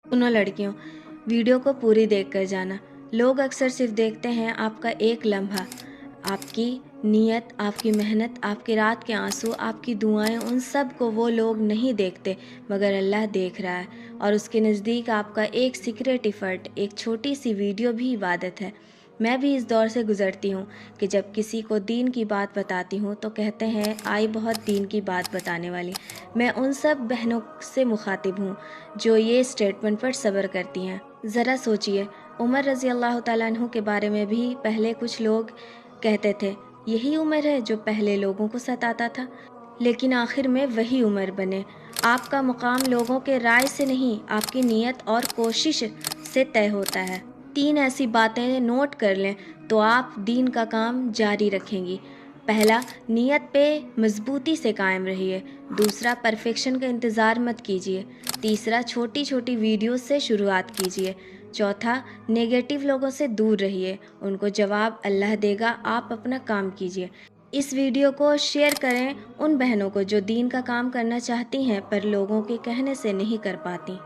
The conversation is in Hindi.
सुनो लड़कियों, वीडियो को पूरी देख कर जाना। लोग अक्सर सिर्फ देखते हैं आपका एक लम्हा, आपकी नीयत, आपकी मेहनत, आपकी रात के आंसू, आपकी दुआएं, उन सब को वो लोग नहीं देखते, मगर अल्लाह देख रहा है। और उसके नज़दीक आपका एक सीक्रेट इफ़र्ट, एक छोटी सी वीडियो भी इबादत है। मैं भी इस दौर से गुज़रती हूँ कि जब किसी को दीन की बात बताती हूँ तो कहते हैं आई बहुत दीन की बात बताने वाली। मैं उन सब बहनों से मुखातिब हूँ जो ये स्टेटमेंट पर सब्र करती हैं। ज़रा सोचिए, उमर रज़ी अल्लाह ताला अन्हु के बारे में भी पहले कुछ लोग कहते थे यही उमर है जो पहले लोगों को सताता था, लेकिन आखिर में वही उमर बने। आपका मुकाम लोगों के राय से नहीं, आपकी नीयत और कोशिश से तय होता है। 3 ऐसी बातें नोट कर लें तो आप दीन का काम जारी रखेंगी। पहला, नीयत पे मजबूती से कायम रहिए। दूसरा, परफेक्शन का इंतज़ार मत कीजिए। तीसरा, छोटी छोटी वीडियो से शुरुआत कीजिए। चौथा, नेगेटिव लोगों से दूर रहिए, उनको जवाब अल्लाह देगा, आप अपना काम कीजिए। इस वीडियो को शेयर करें उन बहनों को जो दीन का काम करना चाहती हैं पर लोगों के कहने से नहीं कर पाती।